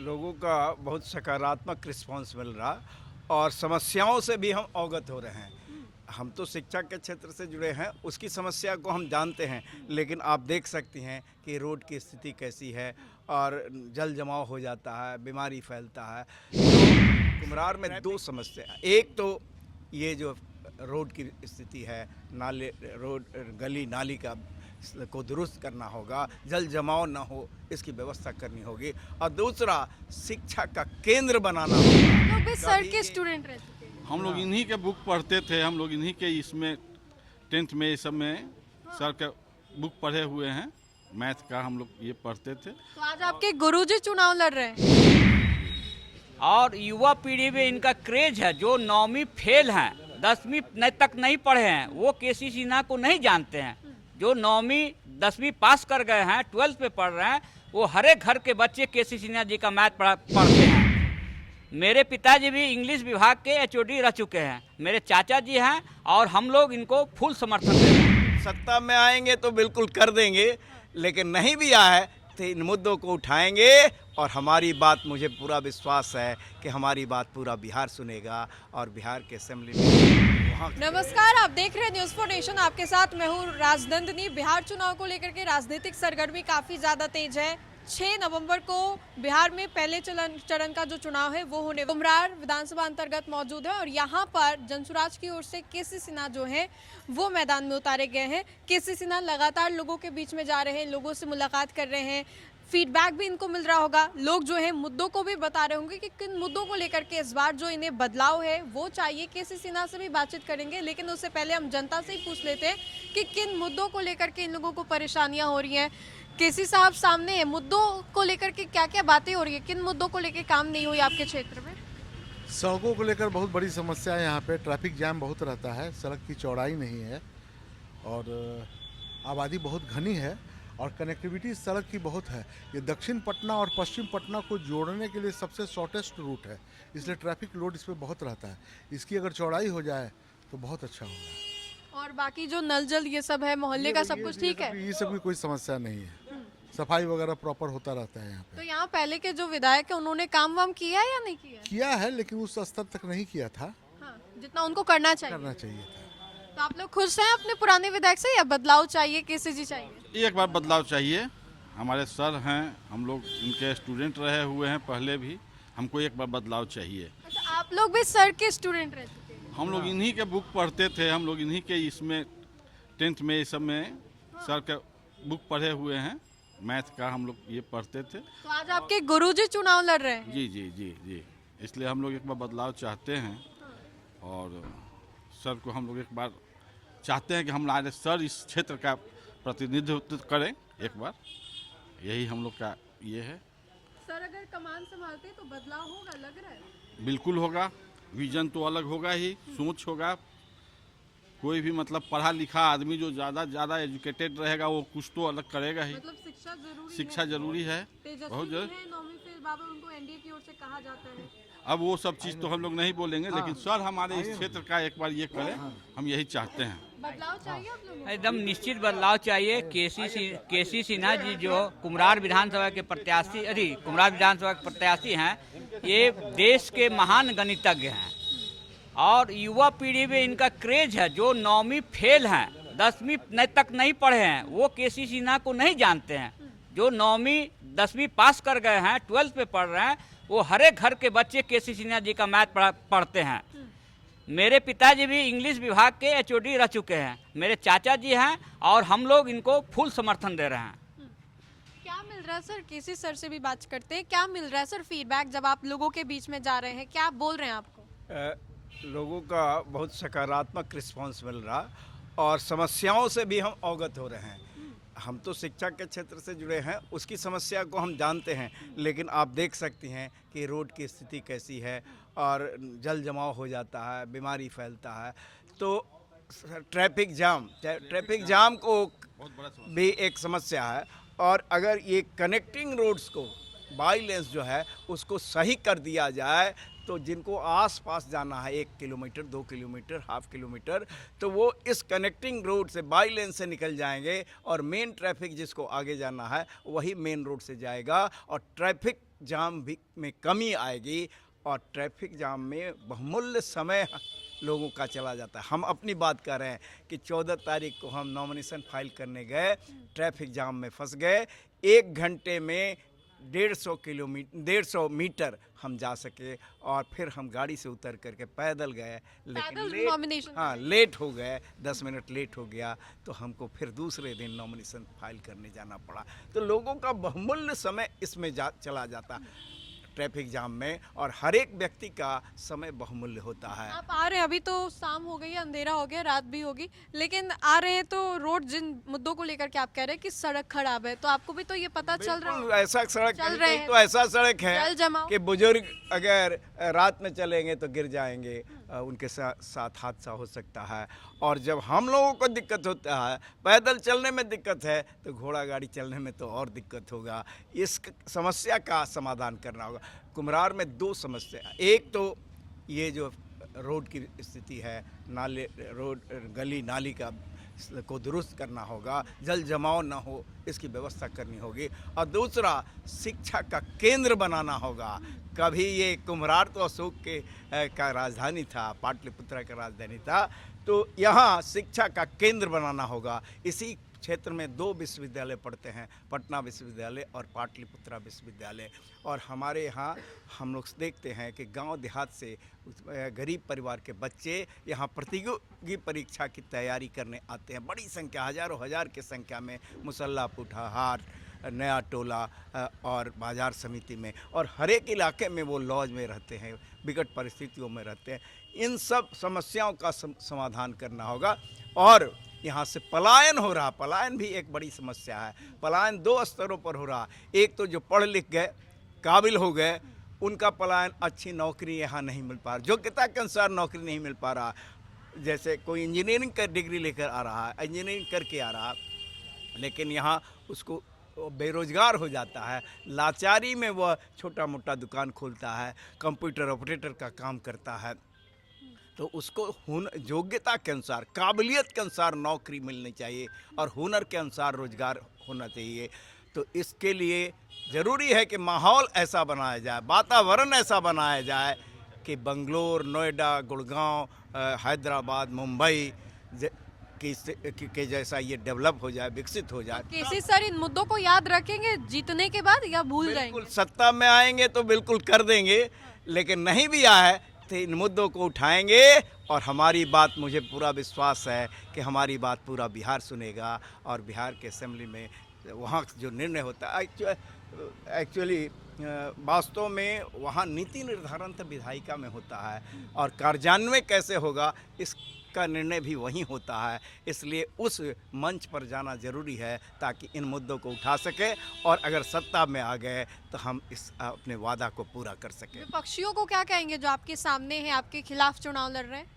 लोगों का बहुत सकारात्मक रिस्पांस मिल रहा और समस्याओं से भी हम अवगत हो रहे हैं। हम तो शिक्षा के क्षेत्र से जुड़े हैं, उसकी समस्या को हम जानते हैं, लेकिन आप देख सकती हैं कि रोड की स्थिति कैसी है और जल जमाव हो जाता है, बीमारी फैलता है। तो कुम्हरार में दो समस्या, एक तो ये जो रोड की स्थिति है, नाले रोड गली नाली का को दुरुस्त करना होगा, जल जमाव ना हो इसकी व्यवस्था करनी होगी, और दूसरा शिक्षा का केंद्र बनाना होगा। लोग भी सर के स्टूडेंट रह चुके हैं। हम लोग इन्हीं के बुक पढ़ते थे, हम लोग इन्हीं के इसमें 10th में इस सब में सर के बुक पढ़े हुए हैं। मैथ का हम लोग ये पढ़ते थे। तो आज आपके गुरुजी चुनाव लड़ रहे हैं। और युवा पीढ़ी में इनका क्रेज है। जो 9वीं फेल हैं, 10वीं तक नहीं पढ़े हैं, वो केसी सिन्हा को नहीं जानते हैं। जो 9वीं 10वीं पास कर गए हैं, 12th पे पढ़ रहे हैं, वो हर एक घर के बच्चे केसी सिन्हा जी का मैथ पढ़ते हैं। मेरे पिताजी भी इंग्लिश विभाग के HOD रह चुके हैं, मेरे चाचा जी हैं, और हम लोग इनको फुल समर्थन दे रहे हैं। सत्ता में आएंगे तो बिल्कुल कर देंगे, लेकिन नहीं भी आए तो इन मुद्दों को उठाएंगे और हमारी बात, मुझे पूरा विश्वास है कि हमारी बात पूरा बिहार सुनेगा और बिहार के असेंबली में वहाँ। नमस्कार, आप देख रहे हैं न्यूज़ फॉर नेशन। आपके साथ मैं हूँ राजनंदिनी। बिहार चुनाव को लेकर के राजनीतिक सरगर्मी काफ़ी ज़्यादा तेज है। 6 नवंबर को बिहार में पहले चरण का जो चुनाव है वो होने, कुम्हरार विधानसभा अंतर्गत मौजूद है और यहाँ पर जनसुराज की ओर से केसी सिन्हा जो है वो मैदान में उतारे गए हैं। केसी सिन्हा लगातार लोगों के बीच में जा रहे हैं, लोगों से मुलाकात कर रहे हैं, फीडबैक भी इनको मिल रहा होगा। लोग जो है मुद्दों को भी बता रहे होंगे कि किन मुद्दों को लेकर के इस बार जो इन्हें बदलाव है वो चाहिए। केसी सिन्हा से भी बातचीत करेंगे, लेकिन उससे पहले हम जनता से ही पूछ लेते हैं कि किन मुद्दों को लेकर के इन लोगों को परेशानियां हो रही हैं। केसी साहब सामने है, मुद्दों को लेकर के क्या क्या बातें हो रही है, किन मुद्दों को लेकर काम नहीं हुई आपके क्षेत्र में? सड़कों को लेकर बहुत बड़ी समस्या है। यहाँ पे ट्रैफिक जाम बहुत रहता है, सड़क की चौड़ाई नहीं है और आबादी बहुत घनी है और कनेक्टिविटी सड़क की बहुत है। ये दक्षिण पटना और पश्चिम पटना को जोड़ने के लिए सबसे शॉर्टेस्ट रूट है, इसलिए ट्रैफिक लोड इस पर बहुत रहता है। इसकी अगर चौड़ाई हो जाए तो बहुत अच्छा होगा। और बाकी जो नल जल ये सब है, मोहल्ले का सब कुछ ठीक है? ये सब की कोई समस्या नहीं है, सफाई वगैरह प्रॉपर होता रहता है यहाँ पे। तो यहाँ पहले के जो विधायक है उन्होंने काम वाम किया है या नहीं किया? किया है, लेकिन उस स्तर तक नहीं किया था, हाँ, जितना उनको करना चाहिए। था। तो आप लोग खुश हैं अपने पुराने विधायक से या बदलाव चाहिए, केसी जी चाहिए? एक बार बदलाव चाहिए। हमारे सर हैं, हम लोग इनके स्टूडेंट रहे हुए हैं पहले भी, हमको एक बार बदलाव चाहिए। अच्छा, आप लोग भी सर के स्टूडेंट रह चुके हैं। हम लोग इन्हीं के बुक पढ़ते थे, हम लोग इन्हीं के इसमें 10th में इस सब में सर के बुक पढ़े हुए हैं। मैथ का हम लोग ये पढ़ते थे। तो आज आपके गुरुजी चुनाव लड़ रहे हैं। जी जी जी जी, इसलिए हम लोग एक बार बदलाव चाहते हैं और सर को हम लोग एक बार चाहते हैं कि हमारे सर इस क्षेत्र का प्रतिनिधित्व करें एक बार, यही हम लोग का ये है। सर अगर कमान संभालते तो बदलाव होगा, लग रहा है? बिल्कुल होगा, विजन तो अलग होगा ही, सोच होगा। कोई भी मतलब पढ़ा लिखा आदमी जो ज़्यादा एजुकेटेड रहेगा वो कुछ तो अलग करेगा ही। मतलब शिक्षा जरूरी है, बहुत जरूरी। उनको एनडीए की ओर से कहा जाता है। अब वो सब चीज़ तो हम लोग नहीं बोलेंगे, लेकिन सर हमारे इस क्षेत्र का एक बार ये करें, हम यही चाहते हैं। बदलाव चाहिए आप लोगों को? एकदम निश्चित बदलाव चाहिए। केसी सिन्हा जी जो कुम्हरार विधानसभा के प्रत्याशी, कुम्हरार विधानसभा के प्रत्याशी हैं, ये देश के महान गणितज्ञ हैं और युवा पीढ़ी में इनका क्रेज है। जो 9वीं फेल हैं, 10वीं तक नहीं पढ़े हैं, वो केसी सिन्हा को नहीं जानते हैं। जो 9वीं 10वीं पास कर गए हैं, 12th पे पढ़ रहे हैं, वो हर एक घर के बच्चे केसी सिन्हा जी का मैथ पढ़ते हैं। मेरे पिताजी भी इंग्लिश विभाग के HOD रह चुके हैं, मेरे चाचा जी हैं, और हम लोग इनको फुल समर्थन दे रहे हैं। क्या मिल रहा है सर? केसी सर से भी बात करते हैं। क्या मिल रहा है सर फीडबैक जब आप लोगों के बीच में जा रहे हैं? क्या बोल रहे हैं आपको? लोगों का बहुत सकारात्मक रिस्पांस मिल रहा और समस्याओं से भी हम अवगत हो रहे हैं। हम तो शिक्षा के क्षेत्र से जुड़े हैं, उसकी समस्या को हम जानते हैं, लेकिन आप देख सकती हैं कि रोड की स्थिति कैसी है और जल जमाव हो जाता है, बीमारी फैलता है। तो ट्रैफिक जाम को भी एक समस्या है। और अगर ये कनेक्टिंग रोड्स को, बाई लेन्स जो है उसको सही कर दिया जाए तो जिनको आस-पास जाना है 1 किलोमीटर, 2 किलोमीटर, हाफ किलोमीटर, तो वो इस कनेक्टिंग रोड से, बाई लेन से निकल जाएंगे और मेन ट्रैफिक जिसको आगे जाना है वही मेन रोड से जाएगा और ट्रैफिक जाम भी में कमी आएगी और ट्रैफिक जाम में बहुमूल्य समय लोगों का चला जाता है। हम अपनी बात कर रहे हैं कि 14 तारीख को हम नॉमिनेशन फाइल करने गए, ट्रैफिक जाम में फंस गए। 1 घंटे में 150 मीटर हम जा सके और फिर हम गाड़ी से उतर करके पैदल गए, लेकिन पैदल नॉमिनेशन हाँ लेट हो गए, 10 मिनट लेट हो गया तो हमको फिर दूसरे दिन नॉमिनेशन फाइल करने जाना पड़ा। तो लोगों का बहुमूल्य समय इसमें चला जाता ट्रैफिक जाम में, और हर एक व्यक्ति का समय बहुमूल्य होता है। आप आ रहे हैं, अभी तो शाम हो गई है, अंधेरा हो गया, रात भी होगी, लेकिन आ रहे हैं तो रोड जिन मुद्दों को लेकर के आप कह रहे हैं कि सड़क खराब है, तो आपको भी तो ये पता चल रहा बिल्कुल, है ऐसा सड़क चल रहे हैं। तो ऐसा सड़क जल है जमाव। कि बुजुर्ग अगर रात में चलेंगे तो गिर जाएंगे, उनके साथ हादसा हो सकता है। और जब हम लोगों को दिक्कत होता है, पैदल चलने में दिक्कत है, तो घोड़ा गाड़ी चलने में तो और दिक्कत होगा। इस समस्या का समाधान करना होगा। कुम्हरार में 2 समस्या, एक तो ये जो रोड की स्थिति है, नाले रोड गली नाली को दुरुस्त करना होगा, जल जमाव ना हो इसकी व्यवस्था करनी होगी, और दूसरा शिक्षा का केंद्र बनाना होगा। कभी ये कुम्हरार तो अशोक के का राजधानी था, पाटलिपुत्र का राजधानी था, तो यहाँ शिक्षा का केंद्र बनाना होगा। इसी क्षेत्र में 2 विश्वविद्यालय पढ़ते हैं, पटना विश्वविद्यालय और पाटलिपुत्रा विश्वविद्यालय। और हमारे यहाँ हम लोग देखते हैं कि गांव देहात से गरीब परिवार के बच्चे यहाँ प्रतियोगी परीक्षा की तैयारी करने आते हैं। बड़ी संख्या, हजारों हजार की संख्या में मुसल्ला पुठाहार, नया टोला और बाजार समिति में, और हर एक इलाके में वो लॉज में रहते हैं, विकट परिस्थितियों में रहते हैं। इन सब समस्याओं का समाधान करना होगा। और यहाँ से पलायन हो रहा, पलायन भी एक बड़ी समस्या है। पलायन 2 स्तरों पर हो रहा। एक तो जो पढ़ लिख गए, काबिल हो गए, उनका पलायन, अच्छी नौकरी यहाँ नहीं मिल पा रहा, योग्यता के अनुसार नौकरी नहीं मिल पा रहा। जैसे कोई इंजीनियरिंग का डिग्री लेकर आ रहा है, इंजीनियरिंग करके आ रहा, लेकिन यहाँ उसको बेरोजगार हो जाता है। लाचारी में वह छोटा मोटा दुकान खोलता है, कंप्यूटर ऑपरेटर का काम करता है, तो उसको योग्यता के अनुसार, काबिलियत के अनुसार नौकरी मिलनी चाहिए और हुनर के अनुसार रोजगार होना चाहिए। तो इसके लिए ज़रूरी है कि माहौल ऐसा बनाया जाए, वातावरण ऐसा बनाया जाए कि बंगलोर, नोएडा, गुड़गांव, हैदराबाद, मुंबई के जैसा ये डेवलप हो जाए, विकसित हो जाए। केसी सर इन मुद्दों को याद रखेंगे जीतने के बाद या भूल जाएंगे? बिल्कुल, सत्ता में आएंगे तो बिल्कुल कर देंगे, लेकिन नहीं भी आए तो इन मुद्दों को उठाएंगे, और हमारी बात, मुझे पूरा विश्वास है कि हमारी बात पूरा बिहार सुनेगा, और बिहार के असेंबली में वहाँ जो निर्णय होता है, एक्चुअली वास्तव में वहाँ नीति निर्धारण तो विधायिका में होता है, और कार्यान्वयन कैसे होगा इसका निर्णय भी वहीं होता है। इसलिए उस मंच पर जाना ज़रूरी है ताकि इन मुद्दों को उठा सके, और अगर सत्ता में आ गए तो हम इस अपने वादा को पूरा कर सकें। विपक्षियों को क्या कहेंगे जो आपके सामने हैं, आपके खिलाफ चुनाव लड़ रहे हैं?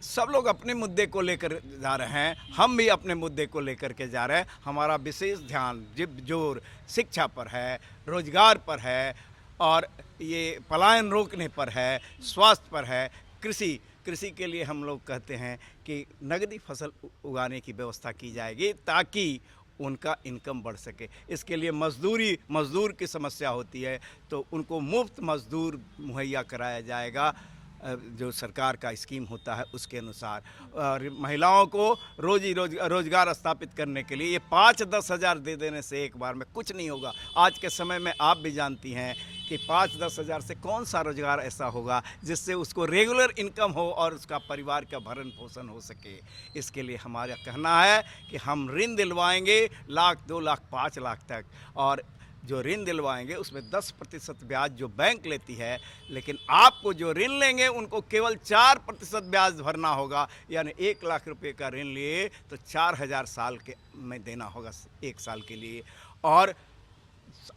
सब लोग अपने मुद्दे को लेकर जा रहे हैं, हम भी अपने मुद्दे को लेकर के जा रहे हैं। हमारा विशेष ध्यान जोर शिक्षा पर है, रोजगार पर है, और ये पलायन रोकने पर है, स्वास्थ्य पर है, कृषि के लिए हम लोग कहते हैं कि नगदी फसल उगाने की व्यवस्था की जाएगी ताकि उनका इनकम बढ़ सके। इसके लिए मजदूर की समस्या होती है, तो उनको मुफ्त मजदूर मुहैया कराया जाएगा, जो सरकार का स्कीम होता है उसके अनुसार। और महिलाओं को रोजगार स्थापित करने के लिए ये 5-10 हज़ार दे देने से एक बार में कुछ नहीं होगा। आज के समय में आप भी जानती हैं कि 5-10 हज़ार से कौन सा रोजगार ऐसा होगा जिससे उसको रेगुलर इनकम हो और उसका परिवार का भरण पोषण हो सके। इसके लिए हमारा कहना है कि हम ऋण दिलवाएंगे 1 लाख, 2 लाख, 5 लाख तक, और जो ऋण दिलवाएंगे उसमें 10% ब्याज जो बैंक लेती है, लेकिन आपको जो ऋण लेंगे उनको केवल 4% ब्याज भरना होगा। यानी 1 लाख रुपए का ऋण लिए तो 4,000 साल के में देना होगा 1 साल के लिए, और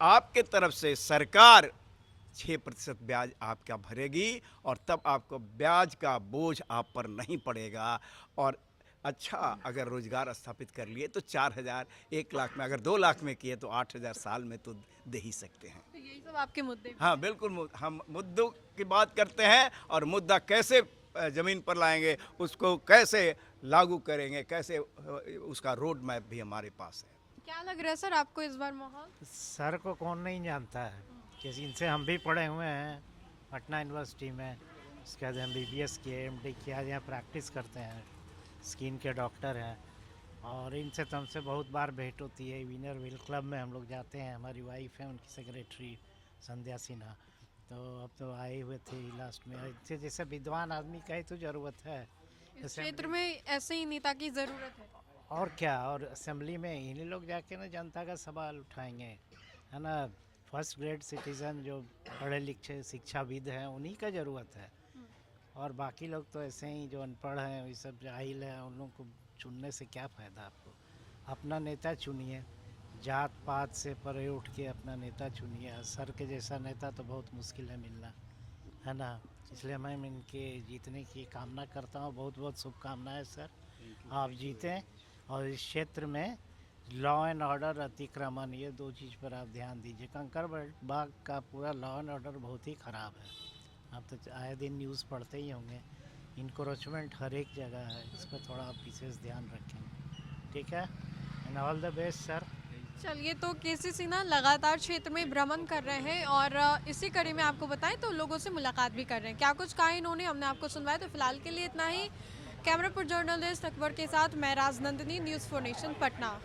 आपके तरफ से सरकार 6% ब्याज आपका भरेगी, और तब आपको ब्याज का बोझ आप पर नहीं पड़ेगा। और अच्छा, अगर रोजगार स्थापित कर लिए तो 4,000 1 लाख में, अगर 2 लाख में किए तो 8,000 साल में तो दे ही सकते हैं। तो यही सब आपके मुद्दे? हाँ बिल्कुल, हम मुद्दों की बात करते हैं, और मुद्दा कैसे ज़मीन पर लाएंगे, उसको कैसे लागू करेंगे, कैसे उसका रोड मैप भी हमारे पास है। क्या लग रहा है सर आपको इस बार माहौल? सर को कौन नहीं जानता है, जैसे इनसे हम भी पढ़े हुए हैं पटना यूनिवर्सिटी में, उसके बाद MBBS किए, MD किया, यहाँ प्रैक्टिस करते हैं, स्किन के डॉक्टर हैं। और इनसे तो हमसे बहुत बार भेंट होती है, विनर व्हील क्लब में हम लोग जाते हैं, हमारी वाइफ है उनकी सेक्रेटरी संध्या सिन्हा, तो अब तो आए हुए थे लास्ट में। इनसे जैसे विद्वान आदमी का ही तो ज़रूरत है इस क्षेत्र में ऐसे ही नेता की ज़रूरत है। और क्या, और असेंबली में इन्हीं लोग जाके ना जनता का सवाल उठाएंगे, है ना। फर्स्ट ग्रेड सिटीज़न जो पढ़े लिखे शिक्षाविद हैं उन्हीं का ज़रूरत है। और बाकी लोग तो ऐसे ही जो अनपढ़ हैं, ये सब जाहिल हैं, उन लोगों को चुनने से क्या फ़ायदा आपको। अपना नेता चुनिए, जात पात से परे उठ के अपना नेता चुनिए। सर के जैसा नेता तो बहुत मुश्किल है मिलना, है ना। इसलिए मैं इनके जीतने की कामना करता हूँ। बहुत बहुत शुभकामनाएं सर, आप जीतें। और इस क्षेत्र में लॉ एंड ऑर्डर, अतिक्रमण, ये दो चीज़ पर आप ध्यान दीजिए। कंकड़बाग का पूरा लॉ एंड ऑर्डर बहुत ही ख़राब है, आप तो आए दिन न्यूज़ पढ़ते ही होंगे। इनक्रोचमेंट हर एक जगह है, इस पर थोड़ा आप विशेष ध्यान रखें, ठीक है। And all the best sir. चलिए, तो केसी सिन्हा लगातार क्षेत्र में भ्रमण कर रहे हैं और इसी कड़ी में आपको बताएं तो लोगों से मुलाकात भी कर रहे हैं। क्या कुछ कहा इन्होंने, हमने आपको सुनवाया। तो फिलहाल के लिए इतना ही। कैमरा पर जर्नलिस्ट अकबर के साथ मैं राजनंदिनी, न्यूज़ 4 नेशन पटना।